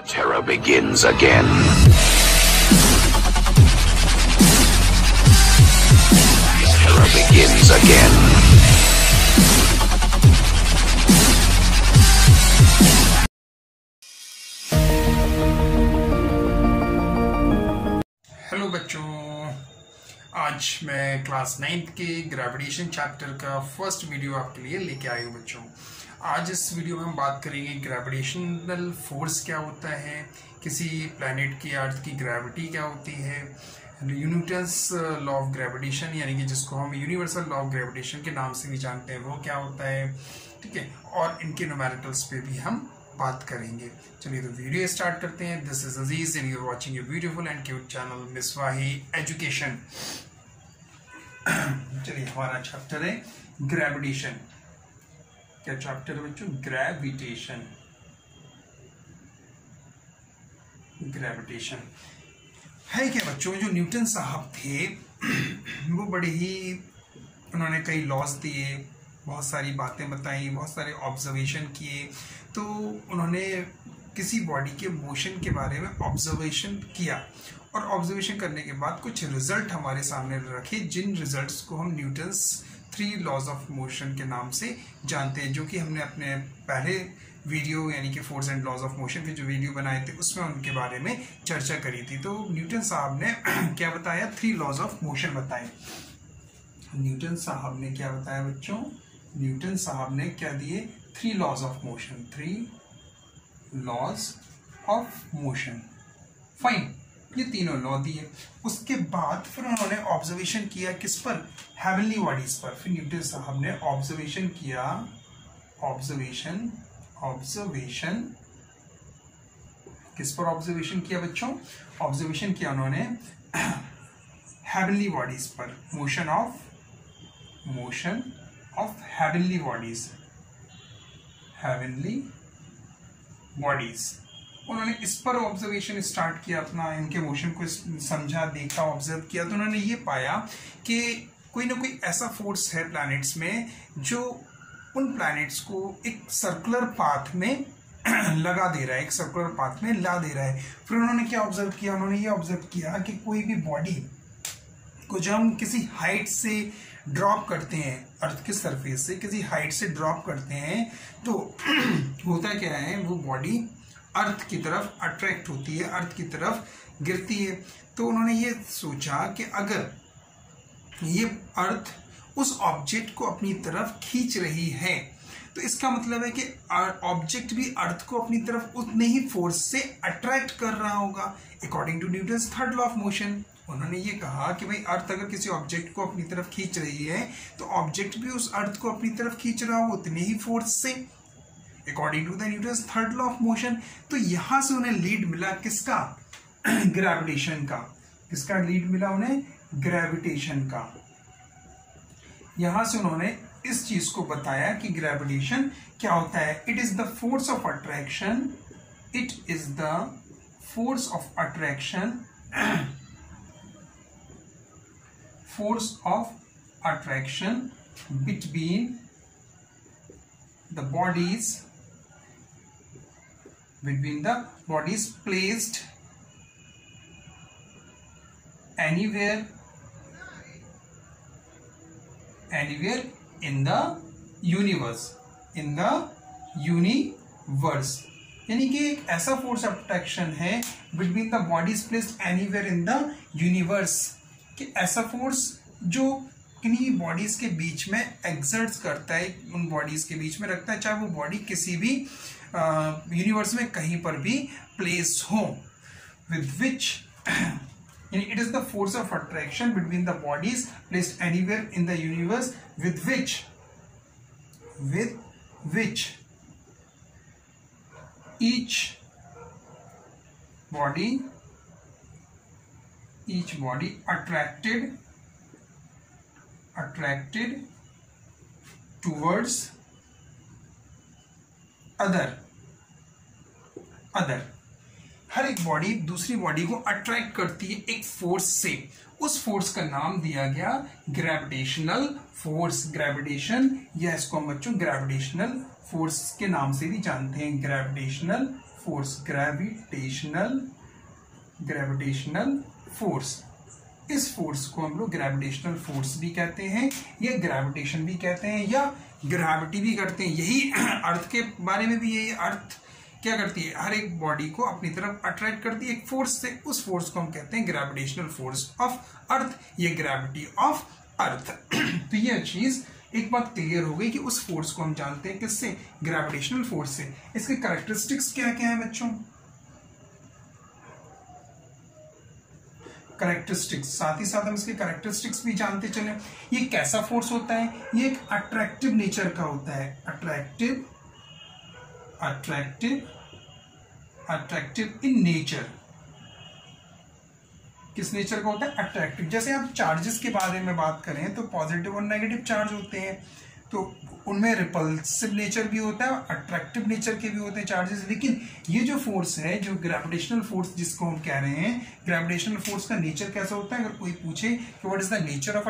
terror begins again. Terror begins again. Hello बच्चों, आज मैं क्लास 9th के ग्रेविटेशन चैप्टर का फर्स्ट वीडियो आपके लिए लेके आया हूँ बच्चों। आज इस वीडियो में हम बात करेंगे ग्रेविटेशनल फोर्स क्या होता है, किसी प्लैनेट की अर्थ की ग्रेविटी क्या होती है, न्यूटन्स लॉ ऑफ ग्रेविटेशन यानी कि जिसको हम यूनिवर्सल लॉ ऑफ ग्रेविटेशन के नाम से भी जानते हैं वो क्या होता है, ठीक है। और इनके न्यूमेरिकल्स पे भी हम बात करेंगे। चलिए तो वीडियो स्टार्ट करते हैं। This is Aziz and you are watching a beautiful and cute channel मिसवाही एजुकेशन। चलिए, हमारा चैप्टर है ग्रेविटेशन। क्या चैप्टर है बच्चों? ग्रेविटेशन। ग्रेविटेशन है क्या बच्चों? जो न्यूटन साहब थे वो बड़े ही उन्होंने कई लॉज दिए, बहुत सारी बातें बताई, बहुत सारे ऑब्जर्वेशन किए। तो उन्होंने किसी बॉडी के मोशन के बारे में ऑब्जर्वेशन किया और ऑब्जर्वेशन करने के बाद कुछ रिजल्ट हमारे सामने रखे, जिन रिजल्ट्स को हम न्यूटन्स 3 लॉज ऑफ मोशन के नाम से जानते हैं, जो कि हमने अपने पहले वीडियो यानी कि force and laws of motion के जो वीडियो बनाए थे उसमें उनके बारे में चर्चा करी थी। तो न्यूटन साहब ने क्या बताया? 3 लॉज ऑफ मोशन बताए। न्यूटन साहब ने क्या बताया बच्चों? न्यूटन साहब ने क्या दिए? 3 laws of motion. 3 laws of motion. Fine, ये तीनों लॉ दिए। उसके बाद फिर उन्होंने ऑब्जर्वेशन किया किस पर? हेवनली बॉडीज पर। फिर न्यूटन साहब ने ऑब्जर्वेशन किया, ऑब्जर्वेशन किस पर ऑब्जर्वेशन किया बच्चों? ऑब्जर्वेशन किया उन्होंने हेवनली बॉडीज पर। Motion of heavenly bodies. Heavenly bodies उन्होंने इस पर ऑब्जर्वेशन स्टार्ट किया, अपना इनके मोशन को समझा, देखा, ऑब्जर्व किया। तो उन्होंने ये पाया कि कोई ना कोई ऐसा फोर्स है प्लैनेट्स में जो उन प्लैनेट्स को एक सर्कुलर पाथ में लगा दे रहा है, एक सर्कुलर पाथ में ला दे रहा है। फिर उन्होंने क्या ऑब्जर्व किया? उन्होंने ये ऑब्जर्व किया कि कोई भी बॉडी को जब हम किसी हाइट से ड्रॉप करते हैं, अर्थ के सरफेस से किसी हाइट से ड्रॉप करते हैं, तो होता क्या है, वो बॉडी अर्थ की तरफ अट्रैक्ट होती है, अर्थ की तरफ गिरती है। तो उन्होंने ये सोचा कि अगर ये अर्थ उस ऑब्जेक्ट को अपनी तरफ खींच रही है तो इसका मतलब है कि ऑब्जेक्ट भी अर्थ को अपनी तरफ उतने ही फोर्स से अट्रैक्ट कर रहा होगा, according to Newton's 3rd law of motion. उन्होंने ये कहा कि भाई अर्थ अगर किसी ऑब्जेक्ट को अपनी तरफ खींच रही है तो ऑब्जेक्ट भी उस अर्थ को अपनी तरफ खींच रहा हो उतने ही फोर्स से, according to the Newton's 3rd law of motion. तो यहां से उन्हें लीड मिला किसका? ग्रेविटेशन का। किसका लीड मिला उन्हें? ग्रेविटेशन का। यहां से उन्होंने इस चीज को बताया कि ग्रेविटेशन क्या होता है। It is the force of attraction, it is the force of attraction, force of attraction between the bodies placed anywhere in the universe, यानी कि एक ऐसा फोर्स ऑफ अट्रैक्शन है between the bodies placed anywhere in the universe, कि ऐसा force जो किन्हीं bodies के बीच में एक्सर्ट्स करता है, उन बॉडीज के बीच में रखता है, चाहे वो बॉडी किसी भी यूनिवर्स में कहीं पर भी प्लेस हो, विद विच यानी it is the force of attraction between the bodies placed anywhere in the universe with which each body attracted towards other। हर एक बॉडी दूसरी बॉडी को अट्रैक्ट करती है एक फोर्स से। उस फोर्स का नाम दिया गया ग्रेविटेशनल फोर्स। ग्रेविटेशन, या इसको हम बच्चों ग्रेविटेशनल फोर्स के नाम से भी जानते हैं, ग्रेविटेशनल फोर्स, ग्रेविटेशनल फोर्स। इस फोर्स को हम लोग ग्रेविटेशनल फोर्स भी कहते हैं, या ग्रेविटेशन भी कहते हैं, या ग्रेविटी भी करते हैं। यही अर्थ के बारे में भी यही, अर्थ क्या करती है, हर एक बॉडी को अपनी तरफ अट्रैक्ट करती है एक फोर्स से, उस फोर्स को हम कहते हैं ग्रेविटेशनल फोर्स ऑफ अर्थ, ये ग्रेविटी ऑफ अर्थ। तो ये चीज एक बात क्लियर हो गई कि उस फोर्स को हम जानते हैं किससे, ग्रेविटेशनल फोर्स से। इसके कैरेक्टरिस्टिक्स क्या क्या है बच्चों, कैरेक्टरिस्टिक्स, साथ ही साथ हम इसके कैरेक्टरिस्टिक्स भी जानते चले। ये कैसा फोर्स होता है, ये एक अट्रैक्टिव नेचर का होता है, अट्रैक्टिव इन नेचर। किस नेचर का होता है, अट्रैक्टिव। जैसे आप चार्जेस के बारे में बात करें तो पॉजिटिव और नेगेटिव चार्ज होते हैं, तो उनमें रिपल्सिव नेचर भी होता है और अट्रैक्टिव नेचर के भी होते हैं चार्जेस। लेकिन ये जो फोर्स है, जो ग्रेविटेशनल फोर्स जिसको हम कह रहे हैं, ग्रेविटेशनल फोर्स का नेचर कैसा होता है, अगर कोई पूछे कि what is the nature of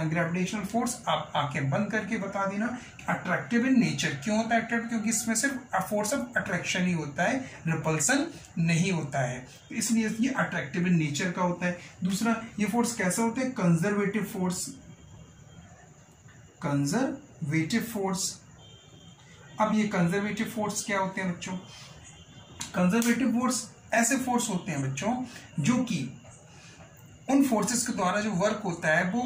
gravitational force, आप आंखें बंद करके बता देना अट्रैक्टिव इन नेचर। क्यों होता है अट्रैक्टिव, क्योंकि इसमें सिर्फ फोर्स ऑफ अट्रैक्शन ही होता है, रिपल्सन नहीं होता है, इसलिए ये अट्रैक्टिव इन नेचर का होता है। दूसरा, ये फोर्स कैसा होता है, कंजर्वेटिव फोर्स, कंजर्वेटिव फोर्स। अब ये कंजर्वेटिव फोर्स क्या होते हैं बच्चों, कंजर्वेटिव फोर्स ऐसे फोर्स होते हैं बच्चों जो कि उन फोर्सेस के द्वारा जो वर्क होता है वो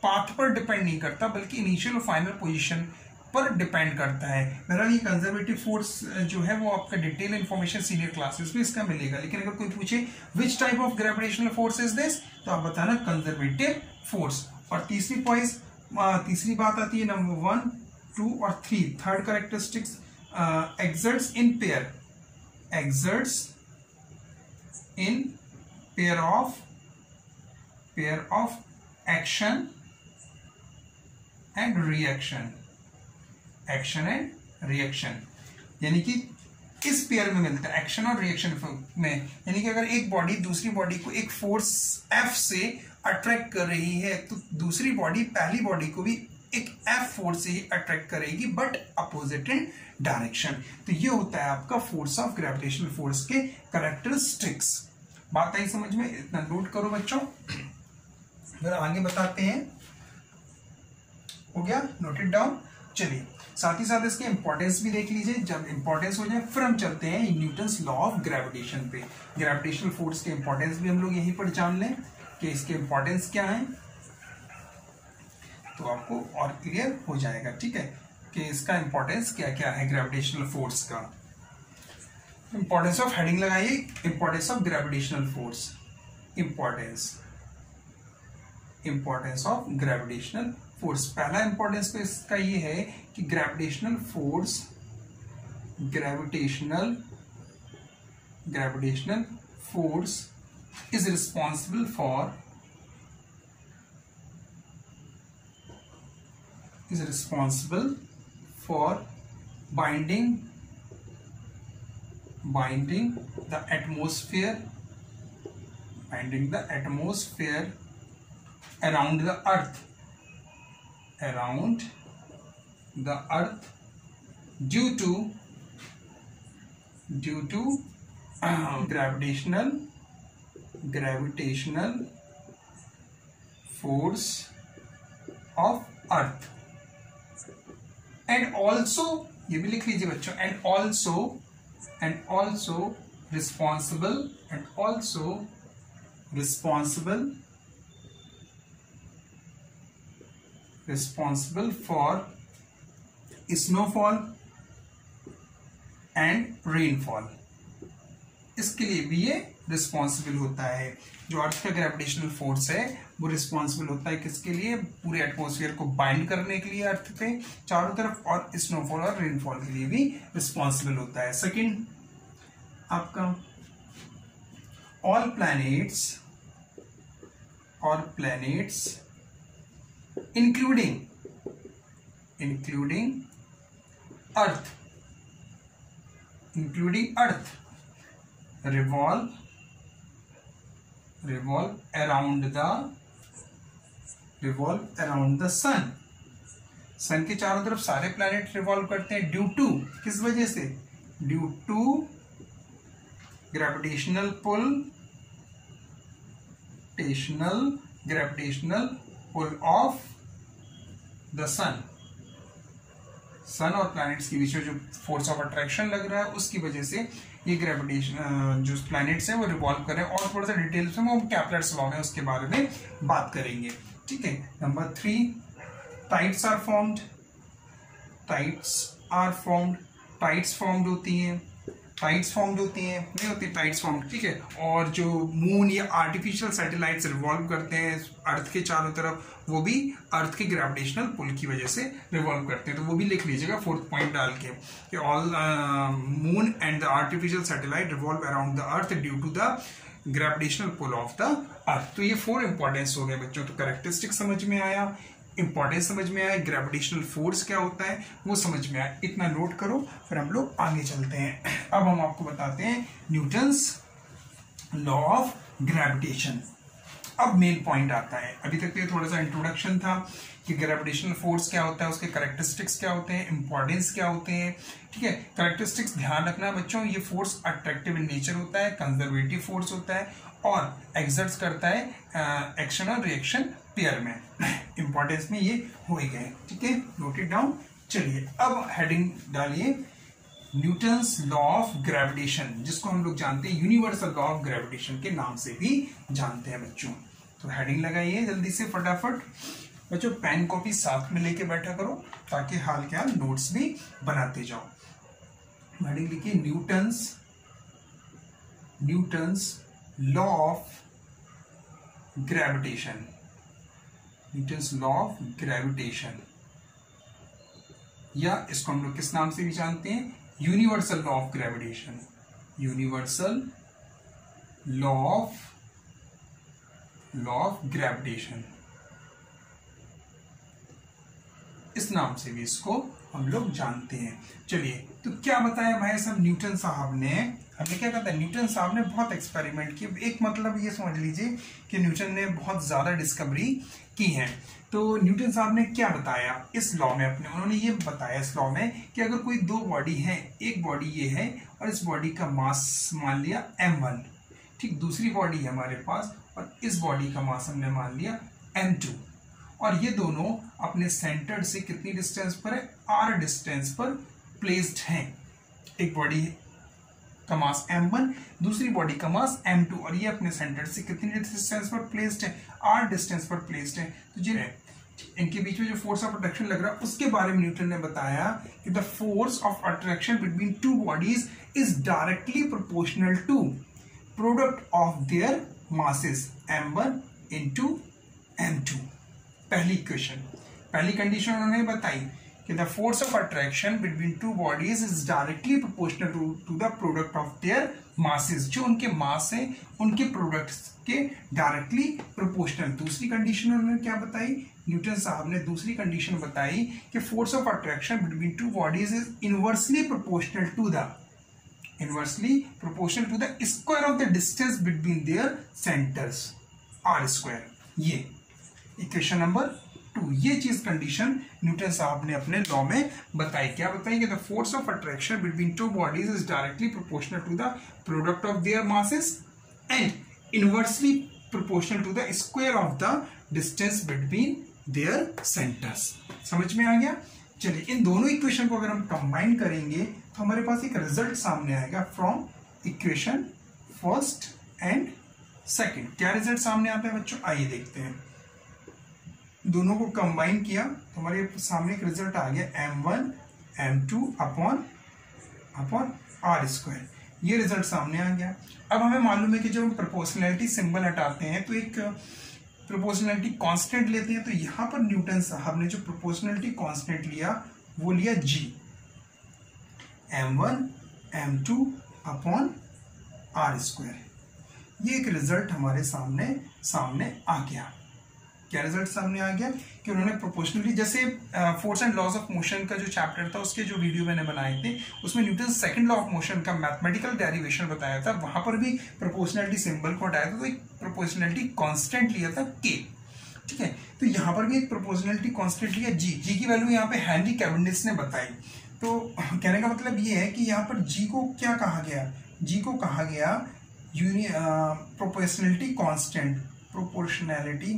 पाथ पर डिपेंड नहीं करता, बल्कि इनिशियल और फाइनल पोजीशन पर डिपेंड करता है। बहरहाल ये कंजर्वेटिव फोर्स जो है वो आपका डिटेल इंफॉर्मेशन सीनियर क्लासेस में इसका मिलेगा। लेकिन अगर कोई पूछे which type of gravitational force is this, तो आप बताना कंजर्वेटिव फोर्स। और तीसरी बात आती है नंबर 1, 2 और 3, third characteristics, exerts in pair of action and reaction, यानी कि इस पेयर में मिलता है, एक्शन और रिएक्शन में। यानी कि अगर एक बॉडी दूसरी बॉडी को एक फोर्स F से अट्रैक्ट कर रही है, तो दूसरी बॉडी पहली बॉडी को भी एक F फोर्स से ही अट्रैक्ट करेगी, बट अपोजिट इन डायरेक्शन। तो ये होता है आपका फोर्स ऑफ ग्रेविटेशनल फोर्स के कैरेक्टरिस्टिक्स। बात आई समझ में, इतना नोट करो बच्चों, फिर आगे बताते हैं। हो गया, नोटेड डाउन। चलिए, साथ ही साथ इसके इंपॉर्टेंस भी देख लीजिए। जब इंपॉर्टेंस हो जाए फिर हम चलते हैं न्यूटन्स लॉ ऑफ ग्रेविटेशन पे। ग्रेविटेशनल फोर्स के इंपॉर्टेंस भी हम लोग यहीं पर जान लें कि इसके इंपॉर्टेंस क्या है, तो आपको और क्लियर हो जाएगा, ठीक है, कि इसका इंपॉर्टेंस क्या क्या है ग्रेविटेशनल फोर्स का। इंपॉर्टेंस ऑफ, हेडिंग लगाइए, importance of gravitational force. Importance of gravitational force. पहला इंपॉर्टेंस तो इसका ये है कि gravitational force is responsible for binding the atmosphere around the earth due to gravitational force of earth, and also ये भी लिख लीजिए बच्चों, and also responsible for snowfall and rainfall। इसके लिए भी ये रिस्पॉन्सिबल होता है। जो अर्थ का ग्रेविटेशनल फोर्स है वो रिस्पॉन्सिबल होता है किसके लिए, पूरे एटमॉस्फेयर को बाइंड करने के लिए अर्थ पे चारों तरफ, और स्नोफॉल और रेनफॉल के लिए भी रिस्पॉन्सिबल होता है। सेकंड आपका all planets including earth revolve around the sun। सन के चारों तरफ सारे प्लैनेट रिवॉल्व करते हैं ड्यू टू, किस वजह से, due to gravitational pull of the sun और प्लैनेट्स के बीच में जो फोर्स ऑफ अट्रैक्शन लग रहा है उसकी वजह से ये ग्रेविटेशन जो प्लैनेट्स हैं वो रिवॉल्व कर रहे हैं। और थोड़ा सा डिटेल्स में वो कैपलर्स लॉ में उसके बारे में बात करेंगे। ठीक है, number 3, tides are formed. Tides formed होती हैं, नहीं होती टाइड्स फॉर्म्ड। ठीक है, और जो मून या आर्टिफिशियल सैटेलाइट्स रिवॉल्व करते हैं अर्थ के चारों तरफ, वो भी अर्थ के ग्रेविटेशनल पुल की वजह से रिवॉल्व करते हैं। तो वो भी लिख लीजिएगा 4th पॉइंट डाल के कि all moon and the artificial satellite revolve around the earth due to the gravitational pull of the earth. तो ये 4 इंपॉर्टेंस हो गए बच्चों। तो कैरेक्टरिस्टिक समझ में आया, इंपॉर्टेंस समझ में आया, ग्रेविटेशनल फोर्स क्या होता है वो समझ में आया। इतना नोट करो, फिर हम लोग आगे चलते हैं। अब हम आपको बताते हैं न्यूटन्स लॉ ऑफ ग्रेविटेशन। अब मेन पॉइंट आता है। अभी तक तो ये थोड़ा सा इंट्रोडक्शन था कि ग्रेविटेशनल फोर्स क्या होता है, उसके कैरेक्टरिस्टिक्स क्या होते हैं, इंपॉर्टेंस क्या होते हैं। ठीक है, कैरेक्टरिस्टिक्स ध्यान रखना बच्चों, ये फोर्स अट्रैक्टिव इन नेचर होता है, कंजर्वेटिव फोर्स होता है और एक्सर्ट्स करता है एक्शन और रिएक्शन पेयर में। इंपॉर्टेंस में ये हो ही गए। ठीक है, नोट इट डाउन। चलिए अब हेडिंग डालिए, न्यूटन्स लॉ ऑफ ग्रेविटेशन, जिसको हम लोग जानते हैं यूनिवर्सल लॉ ऑफ ग्रेविटेशन के नाम से भी जानते हैं बच्चों। तो हेडिंग लगाइए जल्दी से फटाफट बच्चों। पेन कॉपी साथ में लेके बैठा करो ताकि हाल के हाल नोट्स भी बनाते जाओ। हेडिंग लिखिए, Newton's law of gravitation. Newton's law of gravitation, या इसको हम लोग किस नाम से भी जानते हैं, universal law of gravitation. Universal law of gravitation, इस नाम से भी इसको हम लोग जानते हैं। चलिए, तो क्या बताया भाई साहब न्यूटन साहब ने, हमने क्या कहता है, न्यूटन साहब ने बहुत एक्सपेरिमेंट किए। एक मतलब ये समझ लीजिए कि न्यूटन ने बहुत ज्यादा डिस्कवरी की है। तो न्यूटन साहब ने क्या बताया इस लॉ में अपने, उन्होंने ये बताया इस लॉ में कि अगर कोई 2 बॉडी है, एक बॉडी ये है और इस बॉडी का मास मान लिया m1, ठीक, दूसरी बॉडी है हमारे पास और इस बॉडी का मास हमने मान लिया m2, और ये दोनों अपने सेंटर से कितनी डिस्टेंस पर है, r डिस्टेंस पर प्लेस्ड हैं। एक बॉडी का मास m1, दूसरी बॉडी का मास m2, और ये अपने सेंटर से कितनी डिस्टेंस पर प्लेस्ड है, r डिस्टेंस पर प्लेस्ड है। तो जी इनके बीच में जो फोर्स ऑफ अट्रैक्शन लग रहा है उसके बारे में न्यूटन ने बताया कि the force of attraction between 2 bodies is directly proportional to product of their masses m1 into m2। पहली इक्वेशन, पहली कंडीशन उन्होंने बताई कि the force of attraction between 2 bodies is directly proportional to the product of their masses. जो उनके मास है उनके products के डायरेक्टली प्रोपोर्शनल। दूसरी कंडीशन उन्होंने क्या बताई, न्यूटन साहब ने दूसरी कंडीशन बताई कि force of attraction between 2 bodies is inversely proportional to the square of the distance between their centres, r square. ये इक्वेशन नंबर 2, ये चीज कंडीशन न्यूटन साहब ने अपने लॉ में बताई। क्या बताई कि the force of attraction between 2 bodies is directly proportional to the product of their masses and inversely proportional to the square of the distance between their centres. समझ में आ गया। चलिए, इन दोनों इक्वेशन को अगर हम कंबाइन करेंगे तो हमारे पास एक रिजल्ट सामने आएगा from equation first and second. क्या रिजल्ट सामने आता है बच्चों, आइए देखते हैं। दोनों को कंबाइन किया तो हमारे सामने एक रिजल्ट आ गया m1 m2 upon r square. ये रिजल्ट सामने आ गया। अब हमें मालूम है कि जब हम प्रोपोर्शनैलिटी सिंबल हटाते हैं तो एक प्रोपोर्शनैलिटी कांस्टेंट लेते हैं। तो यहां पर न्यूटन साहब ने जो प्रोपोर्शनैलिटी कांस्टेंट लिया वो लिया g, m1 m2 upon r square. ये एक रिजल्ट हमारे सामने आ गया। क्या रिजल्ट सामने आ गया कि उन्होंने प्रोपोर्शनली, जैसे force and laws of motion का जो चैप्टर था उसके जो वीडियो मैंने बनाए थे उसमें Newton second law of motion का मैथमेटिकल डेरिवेशन बताया था, वहां पर भी प्रोपोर्शनलिटी सिंबल को हटाया था तो एक प्रोपोर्शनलिटी कांस्टेंट लिया था k। ठीक है, तो यहां पर भी एक प्रोपोर्शनलिटी कांस्टेंट लिया g की वैल्यू यहाँ पे हेनरी कैवेंडिश ने बताई। तो कहने का मतलब ये है कि यहाँ पर g को क्या कहा गया, जी को कहा गया प्रोपोर्शनैलिटी कांस्टेंट, प्रोपोर्शनैलिटी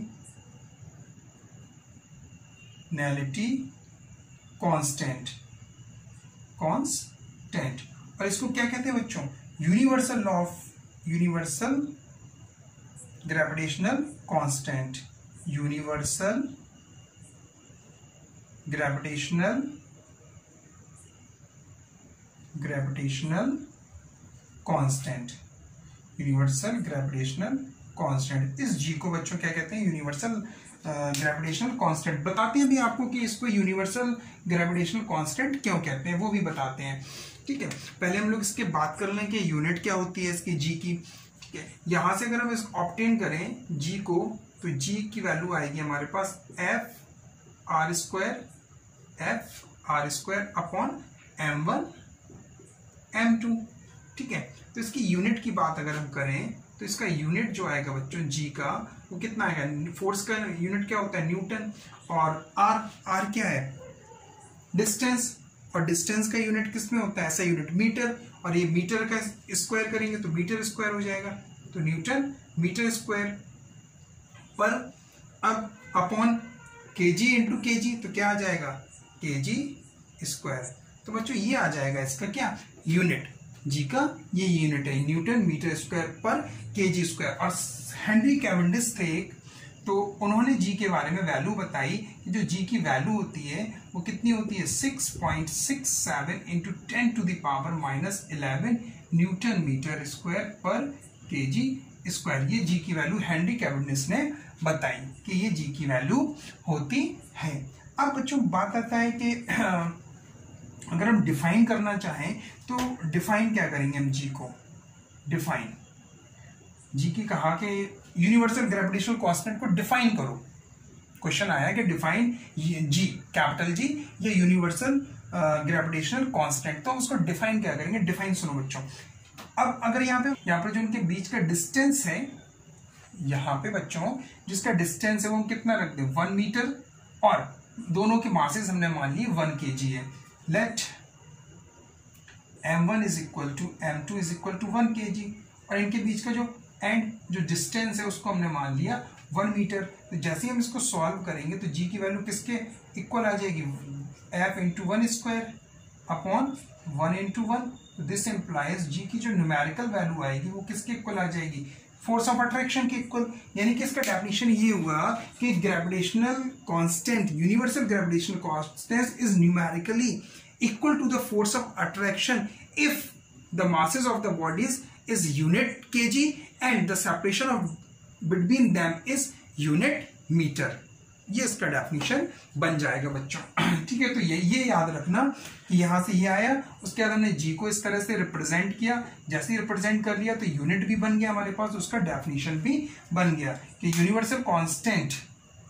कांस्टेंट, और इसको क्या कहते हैं बच्चों? Universal gravitational constant, universal gravitational constant, universal gravitational constant. इस जी को बच्चों क्या कहते हैं? Universal gravitational constant. बताते हैं भी आपको कि इसको यूनिवर्सल ग्रेविटेशनल कांस्टेंट क्यों कहते हैं, वो भी बताते हैं। ठीक है, पहले हम लोग इसके बात कर लें कि यूनिट क्या होती है इसकी जी की। ठीक है, यहां से अगर हम इसको ऑब्टेन करें जी को, तो जी की वैल्यू आएगी हमारे पास F R square upon m1 m2। ठीक है, तो इसकी यूनिट की बात अगर हम करें तो इसका यूनिट जो आएगा बच्चों जी का, वो कितना आएगा? फोर्स का यूनिट क्या होता है? न्यूटन। और आर क्या है? डिस्टेंस, और डिस्टेंस का यूनिट किस में होता है? ऐसा यूनिट मीटर, और ये मीटर का स्क्वायर करेंगे तो मीटर स्क्वायर हो जाएगा, तो न्यूटन मीटर स्क्वायर पर। अब अपॉन केजी इंटू केजी, तो क्या आ जाएगा? KG square. तो बच्चों ये आ जाएगा इसका क्या? यूनिट। जी का ये यूनिट है, न्यूटन मीटर स्क्वायर पर केजी स्क्वायर। और हेनरी कैवेंडिश थे एक, तो उन्होंने जी के बारे में वैल्यू बताई कि जो जी की वैल्यू होती है वो कितनी होती है? 6.67 इंटू 10⁻⁻11 न्यूटन मीटर स्क्वायर पर केजी स्क्वायर। ये जी की वैल्यू हेनरी कैवेंडिश ने बताई कि ये जी की वैल्यू होती है। अब बच्चों बात आता है कि अगर हम डिफाइन करना चाहें तो डिफाइन क्या करेंगे हम जी को? डिफाइन जी की कहा कि यूनिवर्सल ग्रेविटेशनल कांस्टेंट को डिफाइन करो। क्वेश्चन आया कि डिफाइन जी, कैपिटल जी, ये यूनिवर्सल ग्रेविटेशनल कांस्टेंट, तो उसको डिफाइन क्या करेंगे? डिफाइन सुनो बच्चों। अब अगर यहाँ पे जो उनके बीच का डिस्टेंस है, यहाँ पे बच्चों जिसका डिस्टेंस है वो कितना रख दे? 1 मीटर, और दोनों के मासेस हमने मान लिए 1 kg है। Let m1 is equal to m2 is equal to 1 kg, और इनके बीच का जो डिस्टेंस है उसको हमने मान लिया 1 मीटर। तो जैसे ही हम इसको सॉल्व करेंगे तो जी की वैल्यू किसके इक्वल आ जाएगी? f into 1 square upon 1 into 1। तो दिस इंप्लाइज जी की जो न्यूमेरिकल वैल्यू आएगी वो किसके इक्वल आ जाएगी? फोर्स ऑफ अट्रैक्शन के इक्वल। यानी कि इसका डेफिनेशन ये हुआ कि gravitational constant, universal gravitational constant is numerically equal to the force of attraction if the masses of the bodies is unit kg and the separation of between them is unit meter। ये इसका definition बन जाएगा बच्चों। ठीक है, तो ये याद रखना कि यहां से ये आया, उसके बाद हमने जी को इस तरह से रिप्रेजेंट किया। जैसे ही रिप्रेजेंट कर लिया तो यूनिट भी बन गया हमारे पास, उसका डेफिनेशन भी बन गया कि universal constant,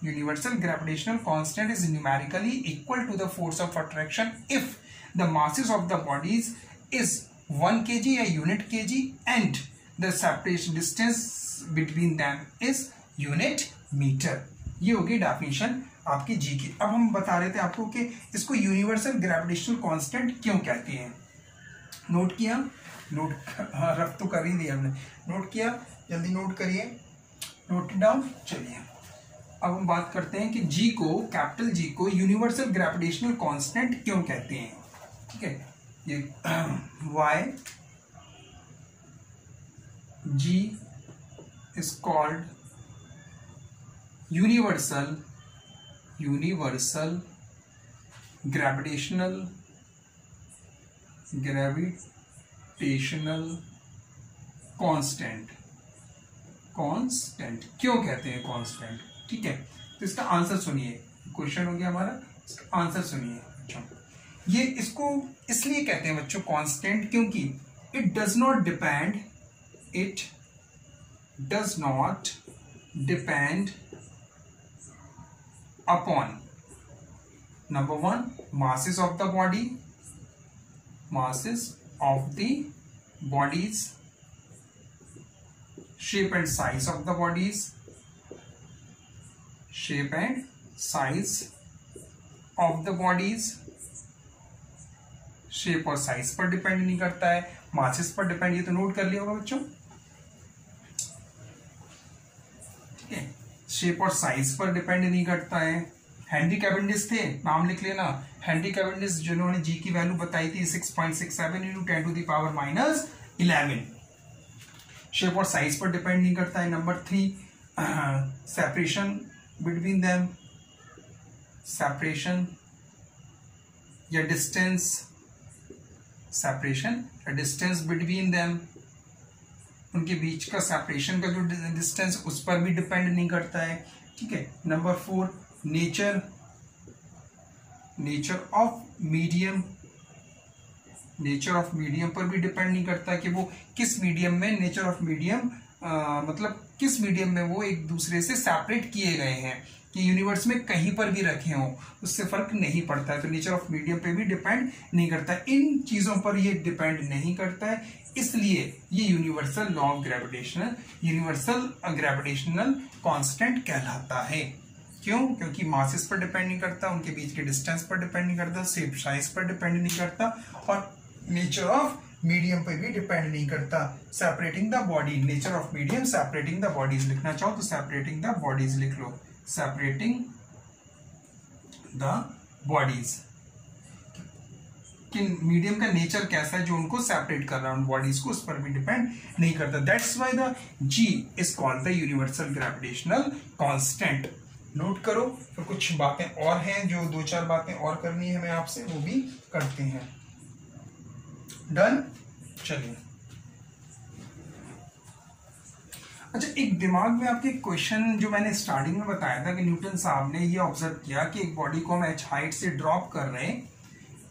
universal gravitational constant is numerically equal to the force of attraction if the masses of the bodies is 1 kg या unit kg and the separation distance between them is unit meter। ये होगी definition आपकी जी की। अब हम बता रहे थे आपको कि इसको यूनिवर्सल ग्रेविटेशनल कांस्टेंट क्यों कहते हैं। नोट किया? नोट रफ तो कर ही दिया हमने। नोट किया? जल्दी नोट करिए, नोट डाउन। चलिए अब हम बात करते हैं कि जी को, कैपिटल जी को यूनिवर्सल ग्रेविटेशनल कांस्टेंट क्यों कहते हैं। ठीक है, ये why G is called universal gravitational constant क्यों कहते हैं कांस्टेंट। ठीक है, तो इसका आंसर सुनिए। क्वेश्चन हो गया हमारा, इसका आंसर सुनिए बच्चों। ये इसको इसलिए कहते हैं बच्चों कांस्टेंट क्योंकि it does not depend upon number 1 masses of the bodies, shape and size of the bodies, shape and size of the bodies, shape और साइज पर डिपेंड नहीं करता है। मासेस पर डिपेंड, ये तो नोट कर लिया होगा बच्चों, ठीक है। शेप और साइज पर डिपेंड नहीं करता है। हेनरी कैवेंडिश थे, नाम लिख लेना, हेनरी कैवेंडिश जिन्होंने जी की वैल्यू बताई थी 6.67 × 10⁻11। शेप और साइज पर डिपेंड नहीं करता है। Number 3, separation between them, separation या डिस्टेंस, सेपरेशन या डिस्टेंस बिटवीन देम, उनके बीच का सेपरेशन का जो डिस्टेंस उस पर भी डिपेंड नहीं करता है, ठीक है। Number 4, nature of medium, nature of medium पर भी डिपेंड नहीं करता कि वो किस मीडियम में, नेचर ऑफ मीडियम मतलब किस मीडियम में वो एक दूसरे से सेपरेट किए गए हैं, कि यूनिवर्स में कहीं पर भी रखे हों उससे फर्क नहीं पड़ता है। तो नेचर ऑफ मीडियम पे भी डिपेंड नहीं करता है, इन चीजों पर ये डिपेंड नहीं करता है, इसलिए ये universal law of gravitational, universal gravitational constant कहलाता है। क्यों? क्योंकि मासेस पर डिपेंड नहीं करता, उनके बीच के डिस्टेंस पर डिपेंड नहीं करता, शेप साइज पर डिपेंड नहीं करता, और नेचर ऑफ मीडियम पर भी डिपेंड नहीं करता। Separating the body, nature of medium separating the bodies लिखना चाहो तो सेपरेटिंग द बॉडीज लिख लो, सेपरेटिंग द बॉडीज, कि मीडियम का नेचर कैसा है जो उनको सेपरेट कर रहा है, उन बॉडीज को, उस पर भी डिपेंड नहीं करता। That's why the G is called the universal gravitational constant. Note करो। तो कुछ बातें और हैं जो 2-4 बातें और करनी है हमें आपसे, वो भी करते हैं। डन, चलिए। अच्छा, एक दिमाग में आपके क्वेश्चन जो मैंने स्टार्टिंग में बताया था कि न्यूटन साहब ने ये ऑब्जर्व किया कि एक बॉडी को हम h हाइट से ड्रॉप कर रहे हैं,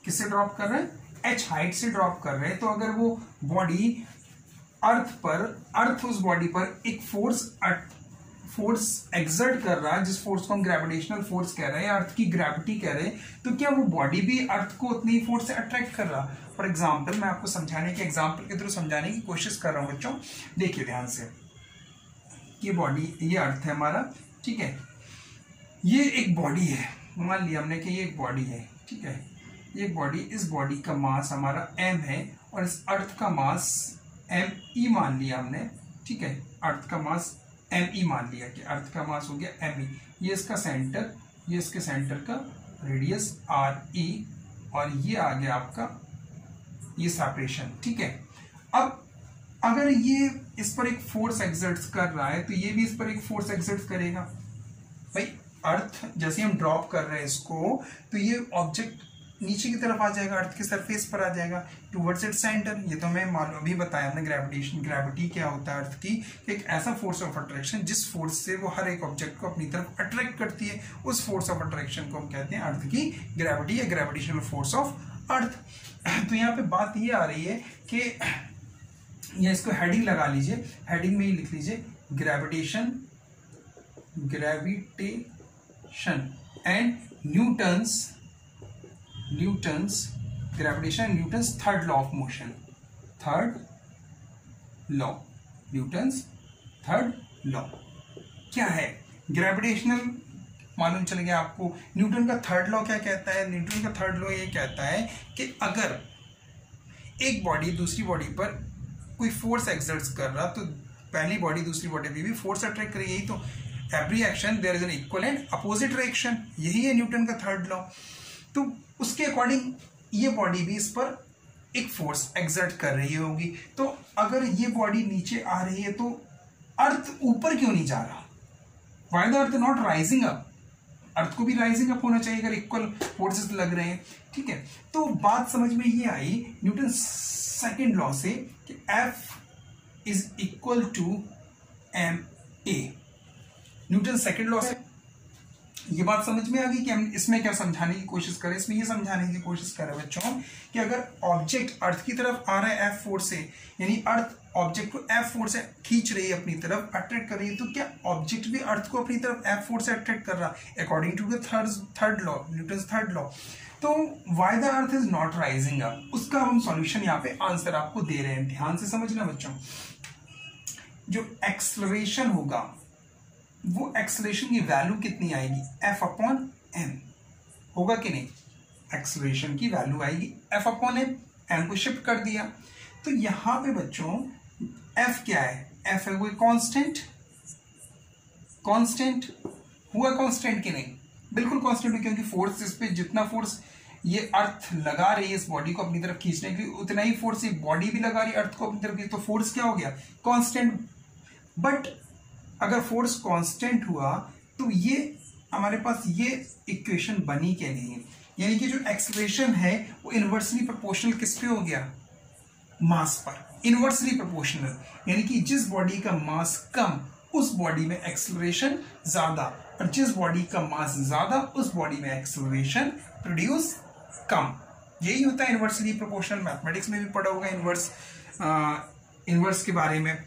किससे ड्रॉप कर रहे हैं? h हाइट से ड्रॉप कर रहे हैं। तो अगर वो बॉडी अर्थ उस बॉडी पर एक फोर्स एक्सर्ट कर रहा है, जिस फोर्स को हम ग्रेविटेशनल फोर्स कह रहे हैं, अर्थ की ग्रेविटी कह रहे हैं, तो क्या वो बॉडी भी अर्थ को उतनी ही फोर्स से अट्रैक्ट कर रहा? फॉर एग्जाम्पल, मैं आपको समझाने के एग्जाम्पल के थ्रू समझाने की कोशिश कर रहा हूं बच्चों। देखिए ध्यान से, ये बॉडी, ये अर्थ है हमारा, ठीक है। ये एक बॉडी है, मान लिया हमने कि ये एक बॉडी है, ठीक है। ये बॉडी, इस बॉडी का मास हमारा m है और इस अर्थ का मास me मान लिया हमने, ठीक है। अर्थ का मास me मान लिया कि अर्थ का मास हो गया me। ये इसका सेंटर, ये इसके सेंटर का रेडियस re, और ये आ गया आपका ये सेपरेशन, ठीक है। अब अगर ये इस पर एक फोर्स एक्सर्ट कर रहा है तो ये भी इस पर एक फोर्स एक्सर्ट करेगा। भाई अर्थ जैसे हम ड्रॉप कर रहे हैं इसको, तो ये ऑब्जेक्ट नीचे की तरफ आ जाएगा, अर्थ के सरफेस पर आ जाएगा टुवर्ड्स इट्स सेंटर। ये तो मैं अभी बताया हमने, ग्रेविटी क्या होता है अर्थ की, एक ऐसा फोर्स ऑफ अट्रैक्शन जिस फोर्स से वो हर एक ऑब्जेक्ट को अपनी तरफ अट्रैक्ट करती है, उस फोर्स ऑफ अट्रैक्शन को हम कहते हैं अर्थ की ग्रेविटी या ग्रेविटेशनल फोर्स ऑफ अर्थ। तो यहाँ पे बात ये आ रही है कि या इसको हेडिंग लगा लीजिए, हेडिंग में ही लिख लीजिए gravitation and Newton's gravitation and Newton's third law of motion, Newton's third law क्या है? ग्रेविटेशनल मालूम चल गया आपको। न्यूटन का थर्ड लॉ क्या कहता है? न्यूटन का थर्ड लॉ ये कहता है कि अगर एक बॉडी दूसरी बॉडी पर कोई फोर्स एक्सर्ट कर रहा तो पहली बॉडी दूसरी बॉडी पे भी फोर्स अट्रैक्ट करेगी। यही तो every action there is an equal and opposite reaction, यही है न्यूटन का थर्ड लॉ। तो उसके अकॉर्डिंग ये बॉडी भी इस पर एक फोर्स एक्सर्ट कर रही होगी। तो अगर ये बॉडी नीचे आ रही है तो अर्थ ऊपर क्यों नहीं जा रहा? Why the earth not rising up? Earth को भी राइजिंग अप होना चाहिए अगर इक्वल फोर्सेस लग रहे हैं, ठीक है। तो बात समझ में ये आई न्यूटन सेकेंड लॉ से कि F is equal to ma। Newton second law से ये बात समझ में आ गई कि हम इसमें क्या समझाने की कोशिश करें? इसमें ये समझाने की कोशिश कर रहे हैं बच्चों कि अगर ऑब्जेक्ट अर्थ की तरफ आ रहा है F फोर्स से, यानी अर्थ ऑब्जेक्ट को F फोर्स से खींच रही है, अपनी तरफ अट्रैक्ट कर रही है, तो क्या ऑब्जेक्ट भी अर्थ को अपनी तरफ F फोर्स से अट्रैक्ट कर रहा है according to the third law, Newton third law. तो why the earth is not rising up, उसका हम सॉल्यूशन यहाँ पे आंसर आपको दे रहे हैं। ध्यान से समझना बच्चों, जो एक्सलरेशन होगा वो एक्सलेशन की वैल्यू कितनी आएगी? F/m होगा कि नहीं? एक्सलेशन की वैल्यू आएगी F/m, m को शिफ्ट कर दिया तो यहां पे बच्चों एफ क्या है, एफ है कोई कांस्टेंट, कांस्टेंट हुआ कांस्टेंट कि नहीं, बिल्कुल कांस्टेंट है, क्योंकि फोर्स इस पे जितना फोर्स ये अर्थ लगा रही है इस बॉडी को अपनी तरफ खींचने के लिए, उतना ही फोर्स ये बॉडी भी लगा रही है अर्थ को अपनी तरफ, तो फोर्स क्या हो गया, कांस्टेंट। बट अगर फोर्स कांस्टेंट हुआ तो ये हमारे पास ये इक्वेशन बनी क्या नहीं है, यानी कि जो एक्सेलरेशन है वो इनवर्सली प्रोपोर्शनल किस पे हो गया, मास पर, इनवर्सली प्रोपोर्शनल, यानी कि जिस बॉडी का मास कम उस बॉडी में एक्सेलरेशन ज्यादा, और जिस बॉडी का मास ज्यादा उस बॉडी में एक्सेलरेशन प्रोड्यूस कम। यही होता है इनवर्सली प्रोपोर्शनल, मैथमेटिक्स में भी पढ़ा होगा इनवर्स के बारे में।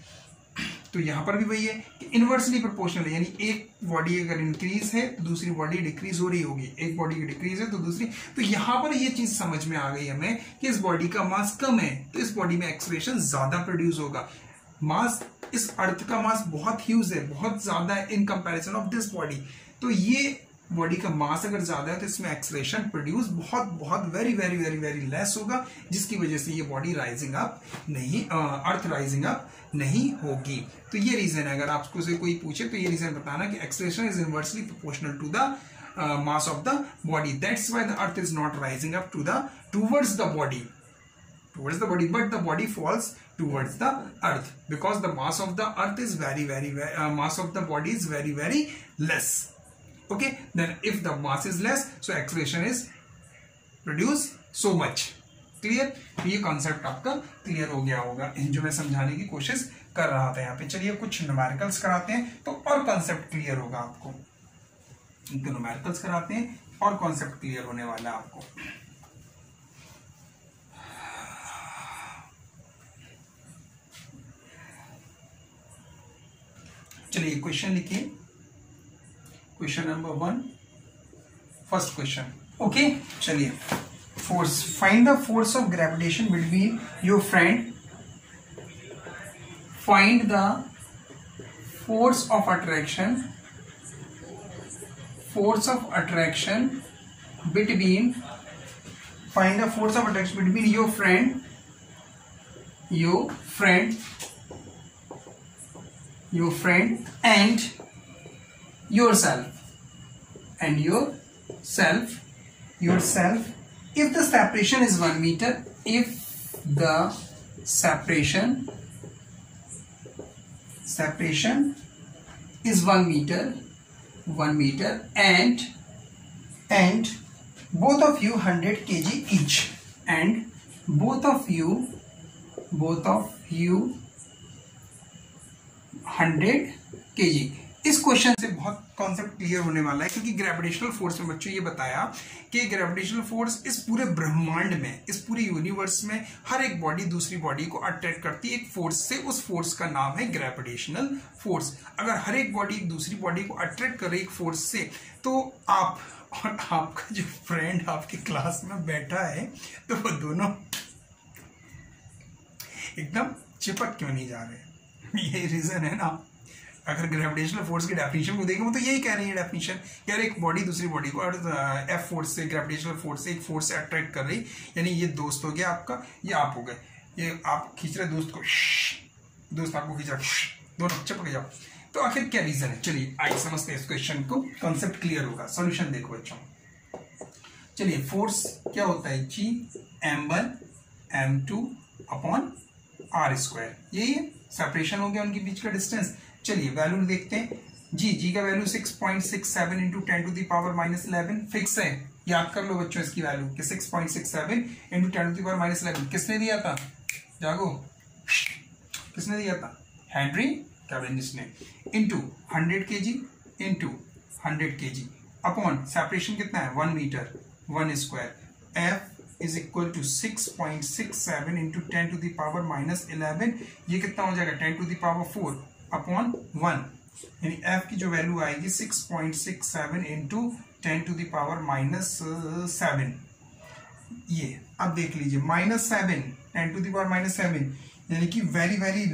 तो यहां पर भी वही है कि इनवर्सली प्रोपोर्शनल है, यानी एक बॉडी अगर इंक्रीज है तो दूसरी बॉडी डिक्रीज हो रही होगी, एक बॉडी की डिक्रीज है तो दूसरी, तो यहां पर ये चीज समझ में आ गई हमें कि इस बॉडी का मास कम है तो इस बॉडी में एक्सेलरेशन ज्यादा प्रोड्यूस होगा। मास, इस अर्थ का मास बहुत ह्यूज है, बहुत ज्यादा है in comparison of this body, तो ये बॉडी का मास अगर ज्यादा है तो इसमें एक्सेलरेशन प्रोड्यूस बहुत बहुत very very very very less होगा, जिसकी वजह से ये बॉडी राइजिंग अप नहीं, अर्थ राइजिंग अप नहीं होगी। तो ये रीजन है, अगर आपको से कोई पूछे तो ये रीजन बताना कि acceleration is inversely proportional to the mass of the body, that's why the earth is not rising up towards the body, but the body falls towards the earth because the mass of the earth is mass of the body is very very less. Okay, then if the mass is less, so acceleration is produced so much. Clear? तो ये concept आपका clear हो गया होगा जो मैं समझाने की कोशिश कर रहा था यहाँ पे। चलिए कुछ न्यूमेरिकल्स कराते हैं तो और कॉन्सेप्ट क्लियर होगा आपको, न्यूमेरिकल्स कराते हैं और कॉन्सेप्ट क्लियर होने वाला है आपको। चलिए क्वेश्चन लिखिए, question number 1, first question. Okay, चलिए, force, find the force of gravitation between your friend, find the force of attraction between, find the force of attraction between your friend and yourself if the separation is 1 meter, if the separation is 1 meter and both of you 100 kg each, and both of you 100 kg। इस question से बहुत concept clear होने वाला है, क्योंकि gravitational force में बच्चों ये बताया कि ग्रेविटेशनल फोर्स इस पूरे ब्रह्मांड में, इस पूरे यूनिवर्स में हर एक बॉडी दूसरी बॉडी को अट्रैक्ट करती है एक फोर्स से, उस फोर्स का नाम है ग्रेविटेशनल फोर्स। अगर हर एक बॉडी दूसरी बॉडी को अट्रैक्ट करे एक फोर्स से, तो आप और आपका जो फ्रेंड आपकी क्लास में बैठा है तो वो दोनों एकदम चिपक क्यों नहीं जा रहे, यही रीजन है ना। अगर ग्रेविटेशनल फोर्स की डेफिनेशन को देखें तो यही कह रही है डेफिनेशन, यार एक बॉडी दूसरी बॉडी को एफ फोर्स से, ग्रेविटेशनल फोर्स से, एक फोर्स से अट्रैक्ट कर रही, यानी ये दोस्त हो गया आपका, ये आप हो गए, ये आप खींच रहे दोस्त को, दोस्त आपको खींच रहा, दोनों चिपक जाओ। तो आखिर क्या रीजन है, चलिए आइए समझते हैं इस क्वेश्चन को, कॉन्सेप्ट क्लियर होगा। सॉल्यूशन देखो बच्चों, चलिए फोर्स क्या होता है, जी m1 m2 upon r square, यही है, सेपरेशन हो गया उनके बीच का डिस्टेंस। चलिए वैल्यू देखते हैं, जी का value 6.67 into 10 to the power -11 fix है, याद कर लो बच्चों इसकी वैल्यू कि 6.67 इंटू 10 टू द पावर -11 किसने दिया था, जागो, किसने दिया था, हेनरी कैवेंडिश ने, into 100 kg into 100 kg upon separation कितना है 1 metre 1 square, F is equal to 6.67 into 10 to the power -11, ये कितना हो जाएगा 10 टू द पावर 4 अपॉन 1, यानी f की जो वैल्यू आएगी 6.67 इंटू 10 टू द पावर -7। ये अब देख लीजिए -7 10 टू द पावर -7, यानी कि very very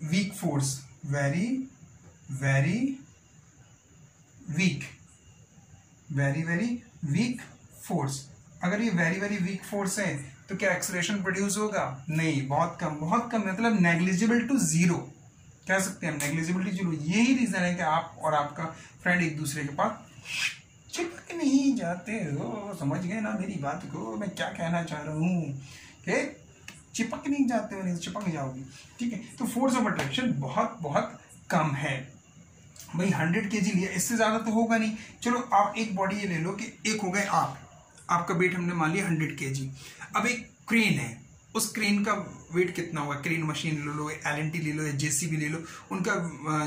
weak force, very very weak force. अगर ये वेरी वेरी वीक फोर्स है तो क्या एक्सेलरेशन प्रोड्यूस होगा? नहीं, बहुत कम, मतलब नेग्लिजिबल टू जीरो कह सकते हैं हम, नेग्लिजिबल टू जीरो। यही रीजन है कि आप और आपका फ्रेंड एक दूसरे के पास चिपक नहीं जाते हो। समझ गए ना मेरी बात को, मैं क्या कहना चाह रहा हूँ कि चिपक नहीं जाते हो, नहीं चिपक जाओगे। ठीक है, तो फोर्स ऑफ अट्रैक्शन बहुत कम है भाई। 100 kg लिया, इससे ज्यादा तो होगा नहीं। चलो आप एक बॉडी ये ले लो कि एक हो गए आपका वेट हमने मान लिया 100 kg। अब एक क्रेन है, उस क्रेन का वेट कितना होगा? क्रेन मशीन ले लो, LNT ले लो या JCB ले लो, उनका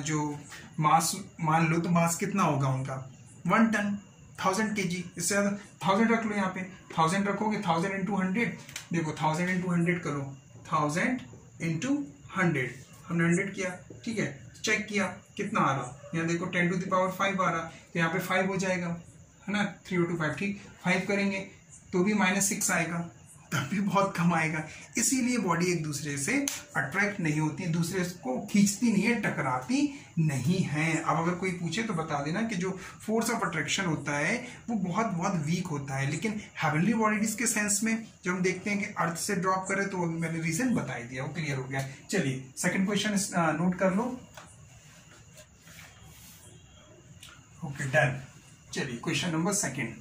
जो मास मान लो, तो मास कितना होगा उनका? 1 टन, 1000 kg। इससे ज्यादा 1000 रख लो, यहाँ पे 1000 रखोगे, 1000 इंटू 100, देखो 1000 इंटू 100 करो, 1000 इंटू 100, हमने 100 किया। ठीक है, चेक किया कितना आ रहा, यहाँ देखो 10 टू द पावर 5 आ रहा, तो यहाँ पे 5 हो जाएगा, है ना, 3 टू 5। ठीक, 5 करेंगे तो भी -6 आएगा, तब भी बहुत कम आएगा। इसीलिए बॉडी एक दूसरे से अट्रैक्ट नहीं होती, दूसरे को खींचती नहीं है, टकराती नहीं है। अब अगर कोई पूछे तो बता देना कि जो फोर्स ऑफ अट्रैक्शन होता है वो बहुत वीक होता है, लेकिन हेवनली बॉडीज के सेंस में जब हम देखते हैं कि अर्थ से ड्रॉप करे तो अभी मैंने रीजन बता ही दिया, वो क्लियर हो गया। चलिए सेकंड क्वेश्चन नोट कर लो। Okay done. चलिए question number second,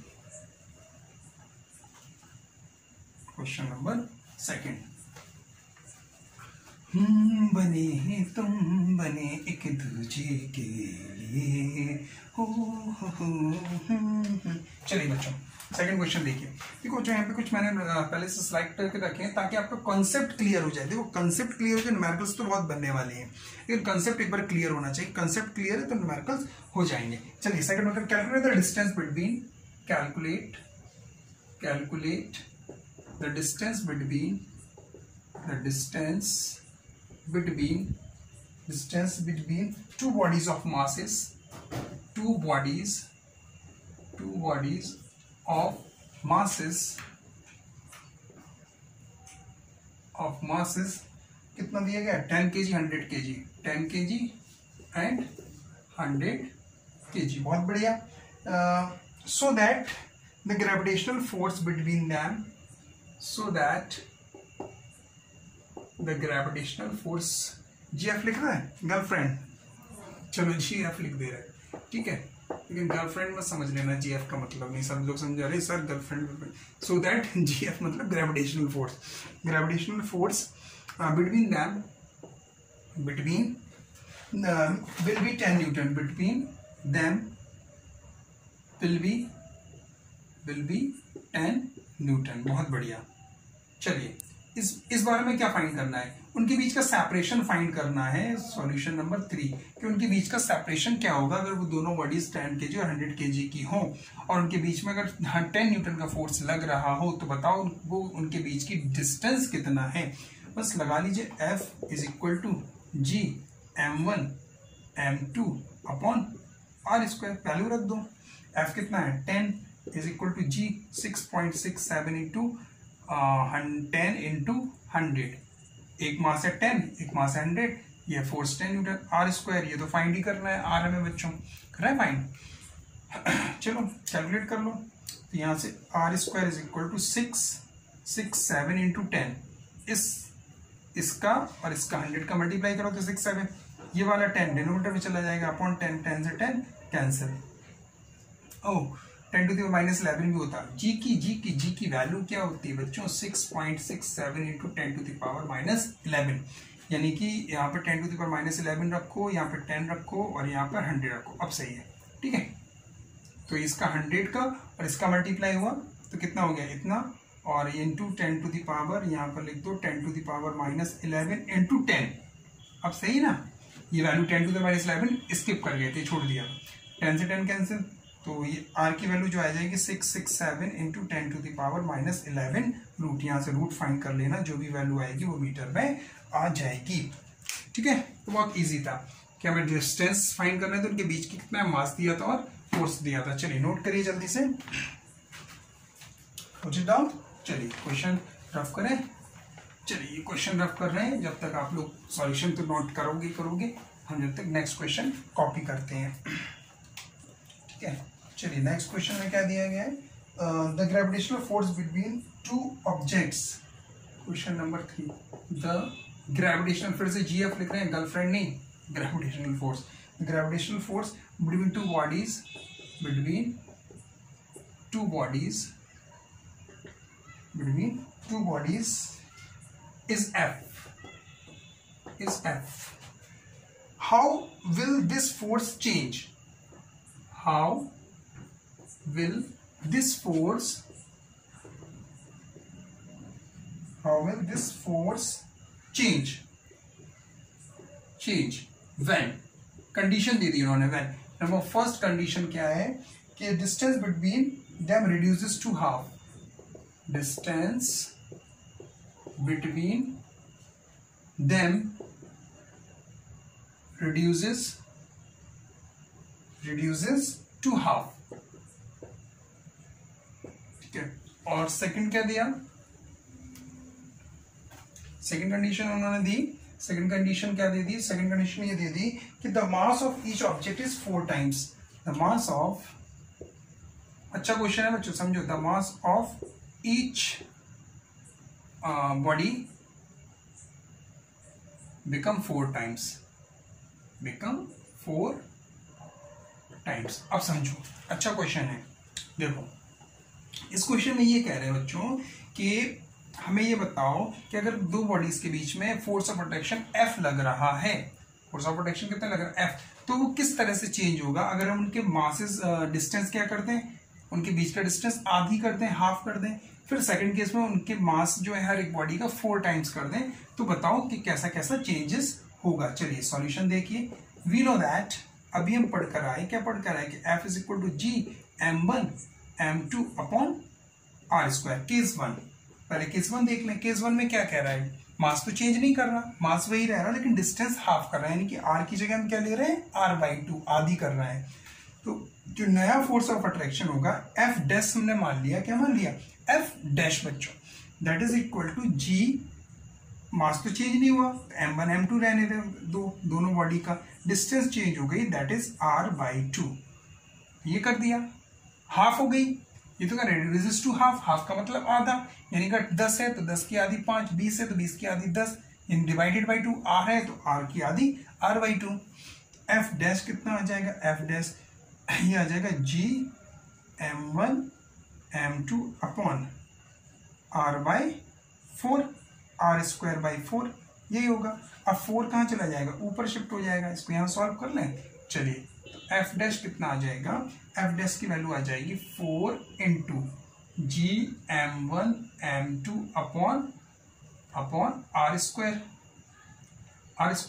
question number second. बने तुम बने एक दूजे के लिए हो। चलिए बच्चों सेकंड क्वेश्चन देखिए। देखो जो यहाँ पे कुछ मैंने पहले से स्लाइड करके रखे हैं ताकि आपका कॉन्सेप्ट क्लियर हो जाए। देखो कॉन्सेप्ट क्लियर हो जाए, न्यूमेरिकल्स तो बहुत बनने वाले हैं, लेकिन कॉन्सेप्ट एक बार क्लियर होना चाहिए। कॉन्सेप्ट क्लियर है तो न्यूमेरिकल्स हो जाएंगे। चलिए सेकंड मतलब calculate the distance between, calculate the distance between two bodies of masses, two bodies of masses कितना दिया गया? 10 kg 100 kg, 10 kg and 100 kg। बहुत बढ़िया। So that the gravitational force between them, GF लिख रहा है, गर्लफ्रेंड, चलो GF लिख दे रहा है, ठीक है, लेकिन गर्लफ्रेंड में समझ लेना GF का मतलब नहीं, सब लोग समझा रहे sir girlfriend. So that GF मतलब gravitational force between them will be 10 Newton, between them will be 10 Newton. बहुत बढ़िया। चलिए इस बारे में क्या फाइंड करना है? उनके बीच का सेपरेशन फाइंड करना है। सॉल्यूशन नंबर 3 कि उनके बीच का सेपरेशन क्या होगा अगर वो दोनों बॉडीज 10 kg और 100 kg की हो और उनके बीच में अगर 10 न्यूटन का फोर्स लग रहा हो, तो बताओ वो उनके बीच की डिस्टेंस कितना है? बस लगा लीजिए F is equal to G m1 m2 upon r square, value रख दो। F कितना है? 10 is equal to G 6.67 into 10 into 100। एक मास है 10, एक मास है 100, ये फोर्स 10 न्यूटन। r स्क्वायर ये तो फाइंड ही करना है, r हमें बच्चों करा है फाइंड। चलो कैलकुलेट कर लो। तो यहाँ से r square is equal to 667 into 10, इसका और इसका 100 का मल्टीप्लाई करो तो 67, ये वाला 10 डिनोमिनेटर में चला जाएगा अपॉन 10, 10 से 10 cancel. Oh 10 to the minus 11 भी होता है। जी की वैल्यू क्या होती है बच्चों? 6.67 into 10 to the power minus 11, यानी कि यहाँ पर 10 टू द पावर माइनस 11 रखो, यहाँ पर 10 रखो और यहाँ पर 100 रखो। अब सही है, ठीक है। तो इसका 100 का और इसका मल्टीप्लाई हुआ तो कितना हो गया? इतना, और इंटू 10 टू द पावर यहाँ पर लिख दो 10 to the power minus 11 into 10। अब सही ना, ये value 10 to the minus 11 skip कर गए थे, छोड़ दिया, 10 से 10 कैंसिल, तो ये r की वैल्यू जो आ जाएगी 667 into 10 to the power minus 11 root. यहाँ से रूट फाइंड कर लेना, जो भी वैल्यू आएगी वो मीटर में आ जाएगी, ठीक है। तो बहुत ईजी था कि हमें डिस्टेंस फाइंड करना है, तो उनके बीच की कितना मास दिया था और फोर्स दिया था। चलिए नोट करिए जल्दी से, पुट इट डाउन। चलिए क्वेश्चन रफ करें। चलिए ये क्वेश्चन रफ कर रहे हैं, जब तक आप लोग सॉल्यूशन तो नोट करोगे, हम जब तक नेक्स्ट क्वेश्चन कॉपी करते हैं, ठीक है। चलिए नेक्स्ट क्वेश्चन में क्या दिया गया है? The gravitational force between two objects question number 3, the gravitational, फिर से GF लिख रहे हैं, गर्लफ्रेंड नहीं, gravitational force, gravitational force between two bodies, between two bodies is F. How will this force change? How will this force change when? Condition दे दी उन्होंने, when. Number first condition क्या है कि distance between them reduces to half, distance between them reduces to half, ठीक है। और second क्या दिया, सेकंड कंडीशन उन्होंने दी, सेकंड कंडीशन क्या दे दी, सेकंड कंडीशन ये दे दी कि the mass of each object is 4 times the mass of, अच्छा क्वेश्चन है बच्चों, समझो, the mass of each body become 4 times, अब समझो, अच्छा क्वेश्चन है। देखो इस क्वेश्चन में ये कह रहे हैं बच्चों कि हमें ये बताओ कि अगर दो बॉडीज के बीच में फोर्स ऑफ अट्रैक्शन F लग रहा है, फोर्स ऑफ अट्रैक्शन कितना लग रहा है F, तो वो किस तरह से चेंज होगा अगर हम उनके मासेस डिस्टेंस क्या करते हैं, उनके बीच का डिस्टेंस आधी करते हैं, हाफ कर दें, फिर सेकंड केस में उनके मास जो है हर एक बॉडी का 4 टाइम्स कर दें, तो बताओ कि कैसा कैसा चेंजेस होगा। चलिए सॉल्यूशन देखिए। वी नो दैट, अभी हम पढ़कर आए, क्या पढ़कर आए कि F is equal to G m1 m2 upon r²। Case 1, पहले केस 1 देख लें। केस 1 में क्या कह रहा है, मास तो चेंज नहीं कर रहा, मास वही रह रहा, लेकिन डिस्टेंस हाफ कर रहा है, यानी कि r की जगह हम क्या ले रहे हैं, r/2 आधी कर रहा है। तो जो नया फोर्स ऑफ अट्रैक्शन होगा F डैश हमने मान लिया, क्या मान लिया, F डैश बच्चों, that is equal to G, mass तो चेंज नहीं हुआ, m1 m2 रहने दे, दोनों बॉडी का डिस्टेंस चेंज हो गई, दैट इज r/2, ये कर दिया, हाफ हो गई, ये तो क्या रिड्यूसेस टू हाफ, हाफ का मतलब आधा, यानी कि 10 है तो 10 की आधी 5, 20 है तो 20 की आधी 10, डिवाइडेड बाई 2, r है तो r की आधी r/2। F डैश कितना आ जाएगा, F डैश ये आ जाएगा G m1 m2 upon r/4, r²/4, यही होगा। अब 4 कहाँ चला जाएगा, ऊपर शिफ्ट हो जाएगा, इसको यहाँ सॉल्व कर लें। चलिए F डैश कितना आ जाएगा, F डैश की वैल्यू आ जाएगी 4 into G m1 m2 upon r²,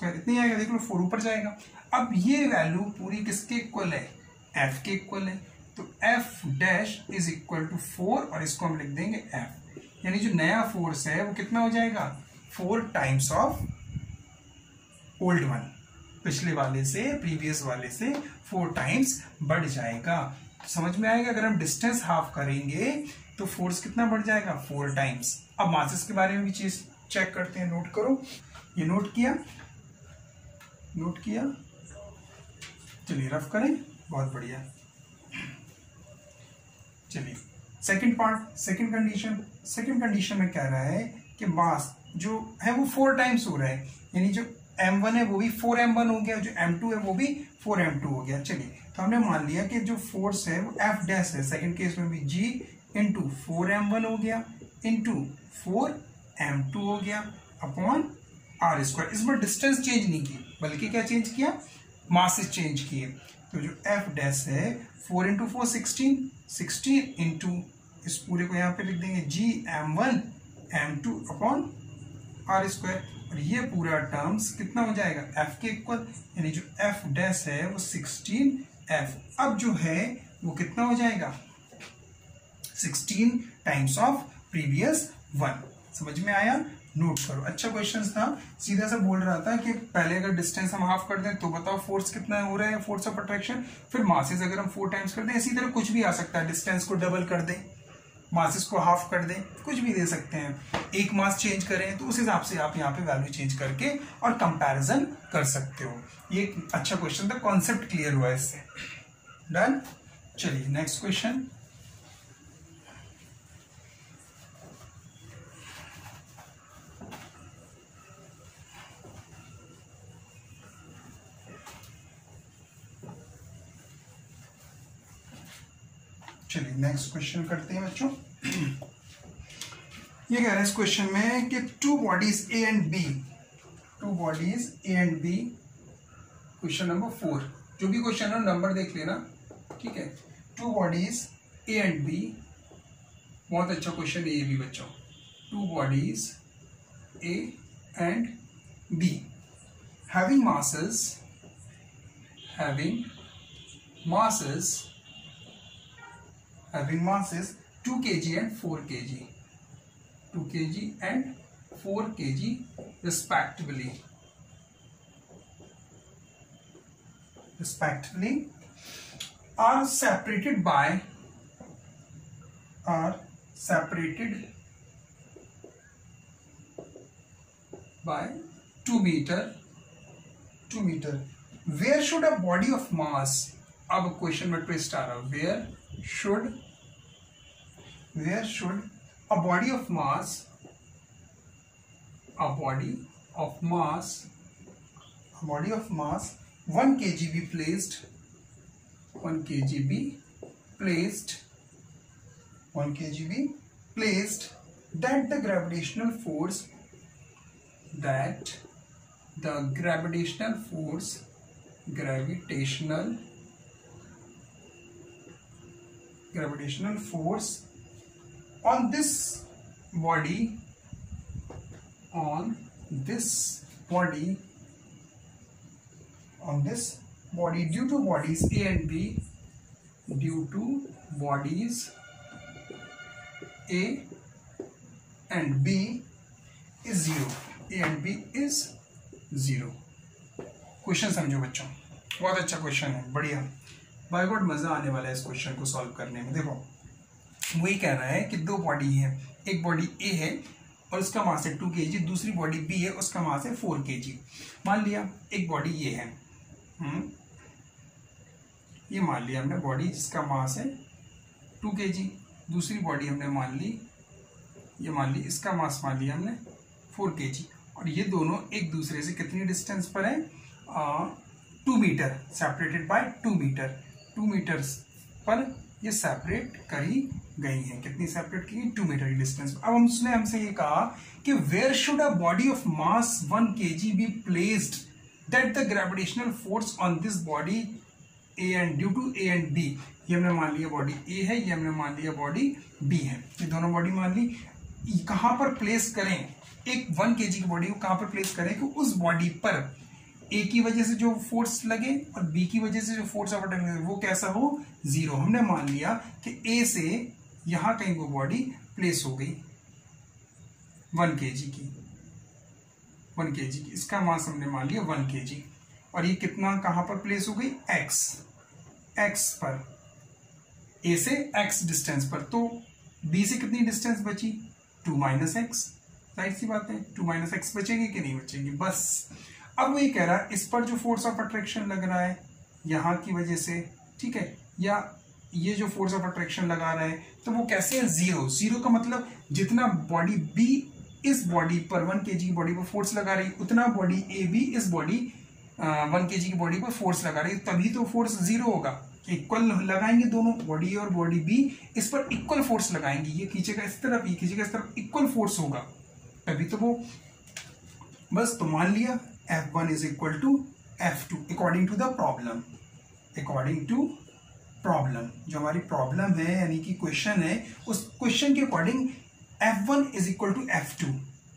इतनी आएगा, देख लो 4 ऊपर जाएगा। अब ये वैल्यू पूरी किसके इक्वल है, F के इक्वल है, तो F dash is equal to 4 और इसको हम लिख देंगे F, यानी जो नया फोर्स है वो कितना हो जाएगा, 4 टाइम्स ऑफ ओल्ड वन, पिछले वाले से, प्रीवियस वाले से 4 टाइम्स बढ़ जाएगा। समझ में आएगा, अगर हम डिस्टेंस हाफ करेंगे तो फोर्स कितना बढ़ जाएगा, 4 टाइम्स। अब मासेस के बारे में भी चीज चेक करते हैं, नोट करो, ये नोट किया, चलिए रफ करें, बहुत बढ़िया। चलिए सेकंड पार्ट, सेकंड कंडीशन में कह रहा है कि मास जो है वो 4 टाइम्स हो रहा है, यानी जो m1 है वो भी 4m1 हो गया, जो m2 है वो भी 4m2 हो गया। चलिए तो हमने मान लिया कि जो फोर्स है वो F डैश है, सेकंड केस में भी G इंटू 4m1 हो गया इंटू 4m2 हो गया अपॉन r²। इस बार डिस्टेंस चेंज नहीं की, बल्कि क्या चेंज किया, मासेस चेंज किए। तो जो F डैश है 4 इंटू 4 16 इंटू इस पूरे को यहाँ पे लिख देंगे G m1 m2 upon r², और ये पूरा टर्म्स कितना हो जाएगा, F के इक्वल, यानी जो F डैश है वो 16F। अब जो है वो कितना हो जाएगा, 16 टाइम्स ऑफ प्रीवियस 1। समझ में आया, नोट करो। अच्छा क्वेश्चन था, सीधा सा बोल रहा था कि पहले अगर डिस्टेंस हम हाफ कर दें तो बताओ फोर्स कितना हो रहा है, फोर्स ऑफ अट्रैक्शन, फिर मासेस अगर हम 4 टाइम्स कर दें, इसी तरह कुछ भी आ सकता है, डिस्टेंस को डबल कर दें, मासेस को हाफ कर दें, कुछ भी दे सकते हैं, एक मास चेंज करें, तो उस हिसाब से आप यहाँ पे वैल्यू चेंज करके और कंपैरिजन कर सकते हो। ये एक अच्छा क्वेश्चन था, कॉन्सेप्ट क्लियर हुआ इससे। डन, चलिए नेक्स्ट क्वेश्चन। चलिए नेक्स्ट क्वेश्चन करते हैं बच्चों। ये कह रहा है इस क्वेश्चन में कि two bodies A and B, two bodies A and B, question number 4, जो भी क्वेश्चन है नंबर देख लेना, ठीक है। Two bodies A and B, बहुत अच्छा क्वेश्चन है ये भी बच्चों। Two bodies A and B having masses 2 kg and 4 kg, 2 kg and 4 kg respectively, are separated by 2 meter. Where should a body of mass, अब क्वेश्चन में twist आ रहा है, where should a body of mass 1 kg be placed, 1 kg be placed, that the gravitational force on this body due to bodies A and B, A and B is 0, A and B is 0। Question समझो बच्चों, बहुत अच्छा question है, बढ़िया, bye God मजा आने वाला है इस क्वेश्चन को सॉल्व करने में। देखो वही कह रहा है कि दो बॉडी है, एक बॉडी ए है और उसका मास है 2 kg, दूसरी बॉडी बी है उसका मास है 4 kg। मान लिया एक बॉडी ये है, ये मान लिया हमने बॉडी जिसका मास है 2 kg, दूसरी बॉडी हमने मान ली, ये मान ली इसका मास मान लिया हमने 4 kg, और ये दोनों एक दूसरे से कितनी डिस्टेंस पर है, 2 metre, separated by 2 metre, 2 metre पर ये सेपरेट करी गई है। कितनी सेपरेट की, 2 मीटर की डिस्टेंस। अब उसने हमसे ये कहा कि where should a body of mass 1 kg be placed that the gravitational force on this body A and due to A and B. ये हमने मान लिया बॉडी ए है, ये हमने मान लिया बॉडी बी है, ये दोनों बॉडी मान ली। कहां पर प्लेस करें, एक 1 kg की बॉडी को कहां पर प्लेस करें कि उस बॉडी पर ए की वजह से जो फोर्स लगे और बी की वजह से जो फोर्स ऑफ अटैक लगे वो कैसा हो, 0। हमने मान लिया कि ए से यहां कहीं वो बॉडी प्लेस हो गई 1 kg की, 1 kg की, इसका मास हमने मान लिया 1 kg, और ये कितना कहां पर प्लेस हो गई, x पर, ए से x डिस्टेंस पर, तो बी से कितनी डिस्टेंस बची, 2 - x, राइट सी बात है, 2 - x बचेगी कि नहीं बचेगी, बस। अब वही कह रहा है इस पर जो फोर्स ऑफ अट्रैक्शन लग रहा है यहां की वजह से, ठीक है, या ये जो फोर्स ऑफ अट्रैक्शन लगा रहा है तो वो कैसे है, 0 का मतलब जितना बॉडी बी इस बॉडी पर 1 kg की बॉडी पर फोर्स लगा रही उतना बॉडी ए भी इस बॉडी 1 kg की बॉडी पर फोर्स लगा रही, तभी तो फोर्स 0 होगा। इक्वल लगाएंगे दोनों बॉडी और बॉडी बी, इस पर इक्वल फोर्स लगाएंगे, ये खींचेगा इस तरफ, ये खींचेगा इस तरफ, इक्वल फोर्स होगा तभी तो वो, बस। तो मान लिया F1 is equal to F2 according to the problem, जो हमारी प्रॉब्लम है यानी कि क्वेश्चन है, उस क्वेश्चन के according F1 is equal to F2,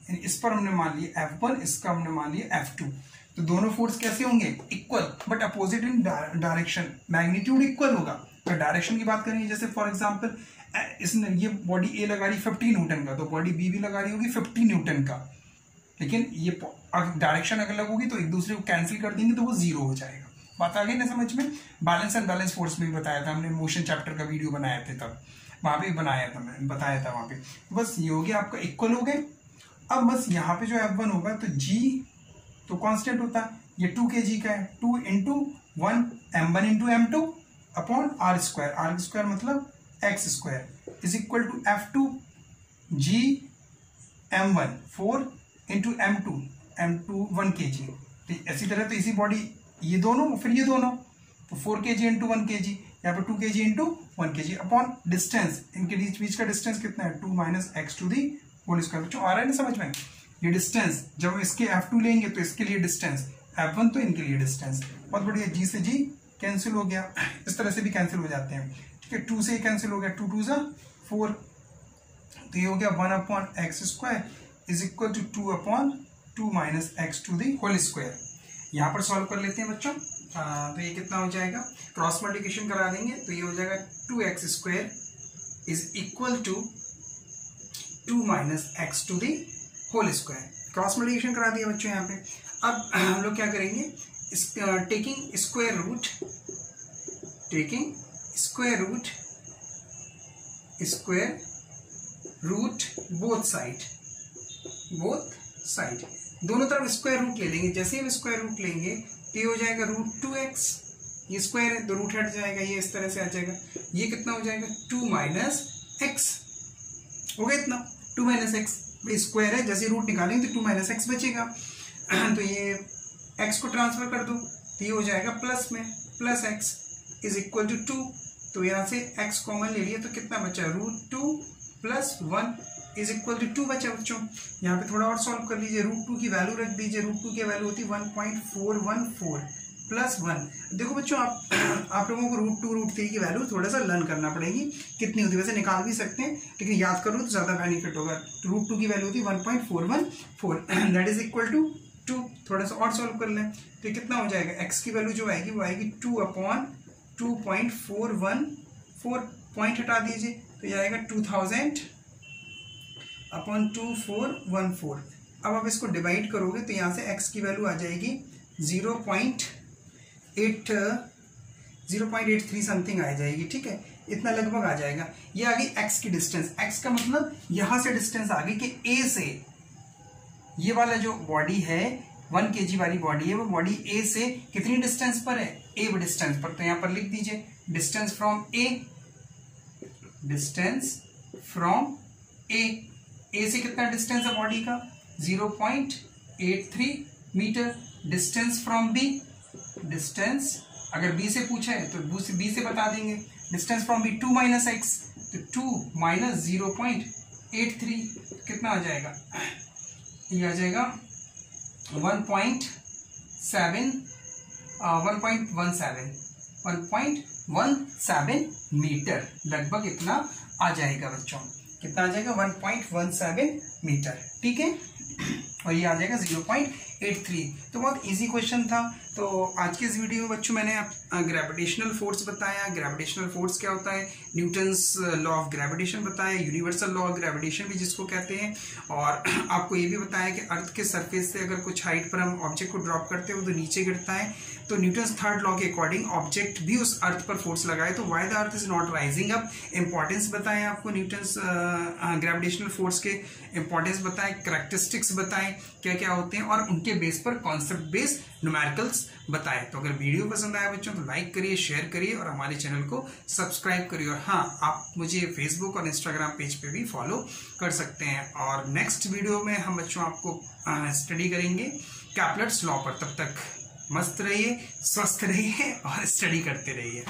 यानी इस पर हमने मान लिया F1, इसका हमने मान लिया F2। तो दोनों फोर्स कैसे होंगे, equal but opposite in direction, magnitude equal होगा। तो डायरेक्शन की बात करेंगे, जैसे फॉर एग्जांपल इसने ये बॉडी ए लगा रही 50 न्यूटन का, तो बॉडी बी भी लगा रही होगी 50 न्यूटन का, लेकिन ये डायरेक्शन अगर अलग होगी तो एक दूसरे को कैंसिल कर देंगे तो वो 0 हो जाएगा। बात आ गई ना समझ में। बैलेंस एंड बैलेंस फोर्स में भी बताया था हमने, मोशन चैप्टर का वीडियो बनाया थे तब, वहां पे बनाया था, मैं बताया था वहां पे। बस ये हो गया आपका, इक्वल हो गए। अब बस यहाँ पे जो F1 होगा तो G तो कांस्टेंट होता है, ये 2 kg का है, 2 × 1 m1 × m2 अपॉन r² मतलब x² is equal to F2 G m1 4 × m2 1 kg। ऐसी तरह तो इसी बॉडी ये दोनों फिर ये दोनों, तो 4 kg × 1 kg, यहाँ पर 2 kg into 1 kg upon distance, इनके बीच का डिस्टेंस कितना है 2 minus x to the whole square. बच्चों आ रहा है ना समझ में, ये डिस्टेंस जब इसके F2 लेंगे तो इसके लिए डिस्टेंस, F1 तो इनके लिए डिस्टेंस। बहुत बढ़िया, जी से जी कैंसिल हो गया, इस तरह से भी कैंसिल हो जाते हैं, ठीक है। 2 से कैंसिल हो गया, 2 2 4, तो ये हो गया 1 upon x square is equal to 2 upon 2 minus x to the whole square. यहाँ पर सॉल्व कर लेते हैं बच्चों। तो ये कितना हो जाएगा, क्रॉस मल्टीप्लिकेशन करा देंगे तो ये हो जाएगा 2x square is equal to 2 minus x to the whole square. Cross multiplication करा दिया बच्चों यहाँ पे। अब हम लोग क्या करेंगे, taking square root both side, दोनों तरफ स्क्वायर रूट ले लेंगे। जैसे ही हम स्क्वायर रूट लेंगे तो ये हो जाएगा √2x, ये स्क्वायर है तो रूट हट जाएगा, ये इस तरह से आ जाएगा। ये कितना हो जाएगा 2 माइनस एक्स, हो गया इतना 2 माइनस एक्स, स्क्वायर है जैसे रूट निकालेंगे तो 2 माइनस एक्स बचेगा। तो ये x को ट्रांसफर कर दो तो ये हो जाएगा प्लस में, plus x is equal to 2, तो यहाँ से x कॉमन ले लिया तो कितना बचा √2 प्लस 1 इज इक्वल टू 2 बचा बच्चों। यहाँ पे थोड़ा और सॉल्व कर लीजिए, √2 की वैल्यू रख दीजिए, √2 की वैल्यू होती है 1.414 प्लस 1। देखो बच्चों आप लोगों को √2 √3 की वैल्यू थोड़ा सा लर्न करना पड़ेगी कितनी होती है, वैसे निकाल भी सकते हैं लेकिन याद करो तो ज्यादा बेनिफिट होगा। √2 की वैल्यू होती है 1.414 दैट इज इक्वल टू 2। थोड़ा सा और सॉल्व कर लें तो ये कितना हो जाएगा, x की वैल्यू जो आएगी वो आएगी 2 अपॉन 2.414, पॉइंट हटा दीजिए तो ये आएगा 2000 अपॉन 2414। अब आप इसको डिवाइड करोगे तो यहाँ से x की वैल्यू आ जाएगी 0.83 समथिंग आ जाएगी, ठीक है, इतना लगभग आ जाएगा। ये आ गई x की डिस्टेंस, x का मतलब यहां से डिस्टेंस आ गई कि a से, ये वाला जो बॉडी है 1 kg वाली बॉडी है, वो बॉडी a से कितनी डिस्टेंस पर है, a डिस्टेंस पर। तो यहां पर लिख दीजिए डिस्टेंस फ्रॉम a से कितना डिस्टेंस है बॉडी का 0.83 metre. Distance from b, distance अगर b से पूछा है तो b से बता देंगे। Distance from b 2 minus x, तो 2 माइनस 0.83 कितना आ जाएगा, ये आ जाएगा 1.17 मीटर, लगभग इतना आ जाएगा बच्चों। कितना आ जाएगा 1.17 मीटर, ठीक है, और ये आ जाएगा 0.83। तो बहुत इजी क्वेश्चन था। तो आज के इस वीडियो में बच्चों मैंने ग्रेविटेशनल फोर्स बताया। ग्रेविटेशनल फोर्स क्या होता है, न्यूटन्स लॉ ऑफ ग्रेविटेशन बताया, यूनिवर्सल लॉ ऑफ ग्रेविटेशन भी जिसको कहते हैं, और आपको ये भी बताया कि अर्थ के सरफेस से अगर कुछ हाइट पर हम ऑब्जेक्ट को ड्रॉप करते हो तो नीचे गिरता है, तो न्यूटन्स थर्ड लॉ के अकॉर्डिंग ऑब्जेक्ट भी उस अर्थ पर फोर्स लगाए तो why the earth is not rising up. Importance बताएं आपको न्यूटन्स ग्रेविटेशनल फोर्स के, इंपॉर्टेंस बताएं, कैरेक्टरिस्टिक्स बताएं क्या क्या होते हैं, और उनके बेस पर कॉन्सेप्ट बेस्ड न्यूमेरिकल्स बताएं। तो अगर वीडियो पसंद आया बच्चों तो लाइक करिए, शेयर करिए और हमारे चैनल को सब्सक्राइब करिए। और हाँ, आप मुझे फेसबुक और इंस्टाग्राम पेज पे भी फॉलो कर सकते हैं। और नेक्स्ट वीडियो में हम बच्चों आपको स्टडी करेंगे कैपलर्स लॉ पर। तब तक मस्त रहिए, स्वस्थ रहिए और स्टडी करते रहिए।